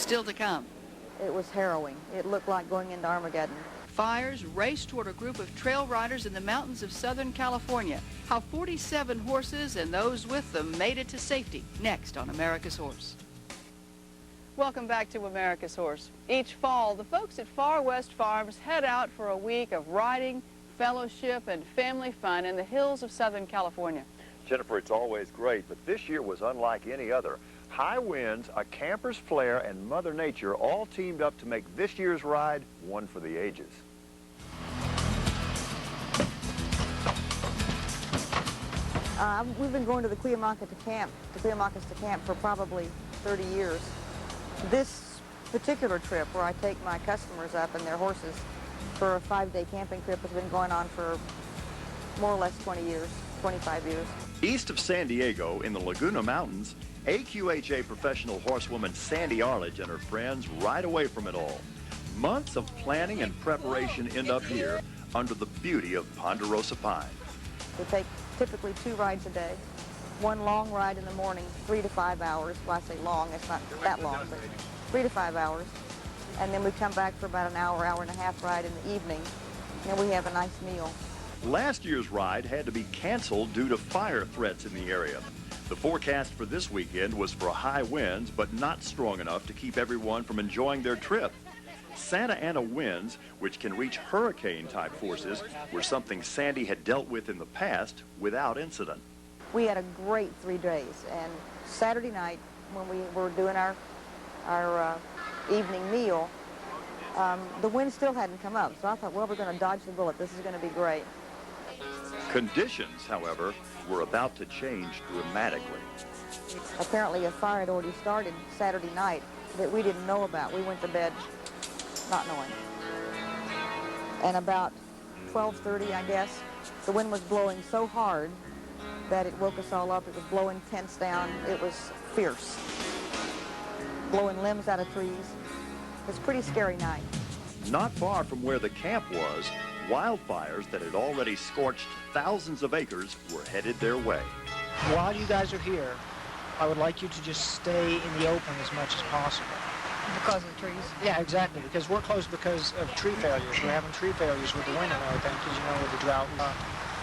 still to come. It was harrowing. It looked like going into Armageddon. Fires raced toward a group of trail riders in the mountains of Southern California. How 47 horses and those with them made it to safety. Next on America's Horse. Welcome back to America's Horse. Each fall, the folks at Far West Farms head out for a week of riding, fellowship, and family fun in the hills of Southern California. Jennifer, it's always great, but this year was unlike any other. High winds, a camper's flair, and Mother Nature all teamed up to make this year's ride one for the ages. We've been going to the Cuyamacas to camp for probably 30 years. This particular trip where I take my customers up and their horses for a 5-day camping trip has been going on for more or less 20 years, 25 years. East of San Diego in the Laguna Mountains, AQHA professional horsewoman Sandy Arledge and her friends ride away from it all. Months of planning and preparation end up here under the beauty of Ponderosa Pines. We take typically 2 rides a day. One long ride in the morning, 3 to 5 hours. Well, I say long, it's not that long, but 3 to 5 hours. And then we come back for about an hour, hour and a half ride in the evening, and we have a nice meal. Last year's ride had to be canceled due to fire threats in the area. The forecast for this weekend was for high winds, but not strong enough to keep everyone from enjoying their trip. Santa Ana winds, which can reach hurricane-type forces, were something Sandy had dealt with in the past without incident. We had a great 3 days, and Saturday night when we were doing our evening meal, the wind still hadn't come up, so I thought, well, we're going to dodge the bullet. This is going to be great. Conditions, however, were about to change dramatically. Apparently a fire had already started Saturday night that we didn't know about. We went to bed not knowing. And about 12:30, I guess, the wind was blowing so hard that it woke us all up. It was blowing tents down. It was fierce. Blowing limbs out of trees. It was a pretty scary night. Not far from where the camp was, wildfires that had already scorched thousands of acres were headed their way. While you guys are here, I would like you to just stay in the open as much as possible. Because of the trees? Yeah, exactly, because we're closed because of tree failures. We're having tree failures with the wind and everything, because you know with the drought.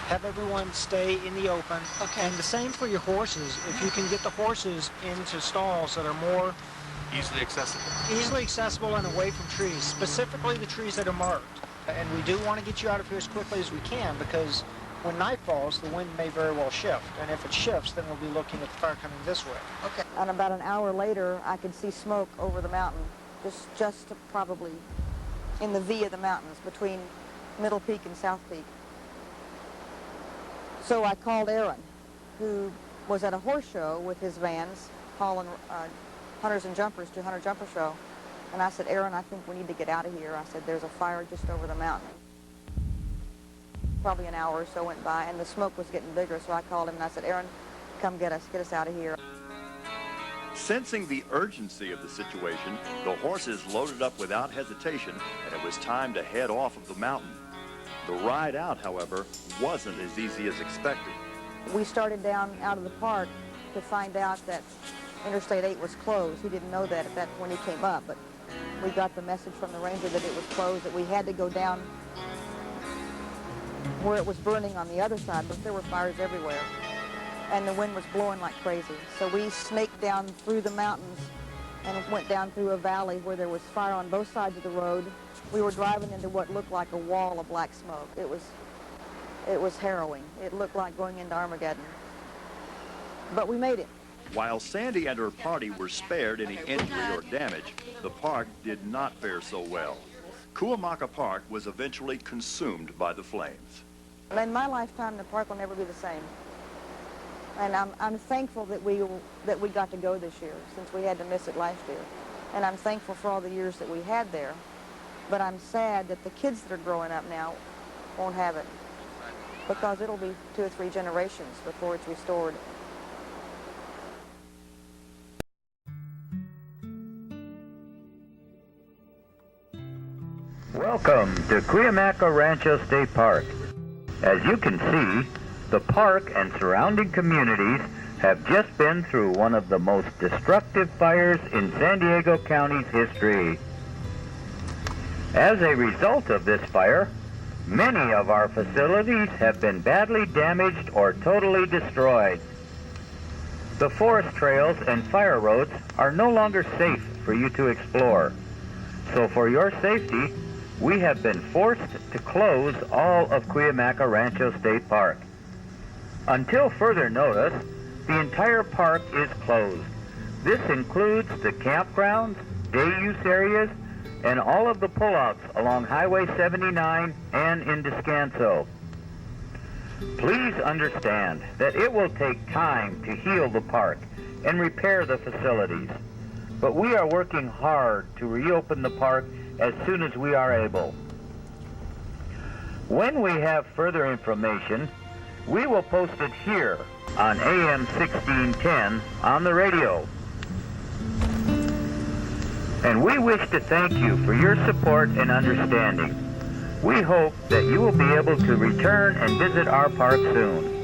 Have everyone stay in the open. Okay. And the same for your horses. If you can get the horses into stalls that are more easily accessible and away from trees, specifically the trees that are marked. And we do want to get you out of here as quickly as we can, because when night falls, the wind may very well shift. And if it shifts, then we'll be looking at the fire coming this way. Okay. And about an hour later, I could see smoke over the mountain, just probably in the V of the mountains between Middle Peak and South Peak. So I called Aaron, who was at a horse show with his vans, hauling hunters and jumpers to Hunter Jumper Show. And I said, Aaron, I think we need to get out of here. I said, there's a fire just over the mountain. Probably an hour or so went by, and the smoke was getting bigger, so I called him and I said, Aaron, come get us out of here. Sensing the urgency of the situation, the horses loaded up without hesitation, and it was time to head off of the mountain. The ride out, however, wasn't as easy as expected. We started down out of the park to find out that Interstate 8 was closed. He didn't know that when he came up, but we got the message from the ranger that it was closed, that we had to go down where it was burning on the other side, but there were fires everywhere, and the wind was blowing like crazy. So we snaked down through the mountains and went down through a valley where there was fire on both sides of the road. We were driving into what looked like a wall of black smoke. It was harrowing. It looked like going into Armageddon. But we made it. While Sandy and her party were spared any injury or damage, the park did not fare so well. Cuyamaca Park was eventually consumed by the flames. In my lifetime, the park will never be the same. And I'm thankful that we got to go this year, since we had to miss it last year. And I'm thankful for all the years that we had there. But I'm sad that the kids that are growing up now won't have it, because it'll be 2 or 3 generations before it's restored. Welcome to Cuyamaca Rancho State Park. As you can see, the park and surrounding communities have just been through one of the most destructive fires in San Diego County's history. As a result of this fire, many of our facilities have been badly damaged or totally destroyed. The forest trails and fire roads are no longer safe for you to explore. So for your safety, we have been forced to close all of Cuyamaca Rancho State Park. Until further notice, the entire park is closed. This includes the campgrounds, day use areas, and all of the pullouts along Highway 79 and in Descanso. Please understand that it will take time to heal the park and repair the facilities, but we are working hard to reopen the park as soon as we are able. When we have further information, we will post it here on AM 1610 on the radio. And we wish to thank you for your support and understanding. We hope that you will be able to return and visit our park soon.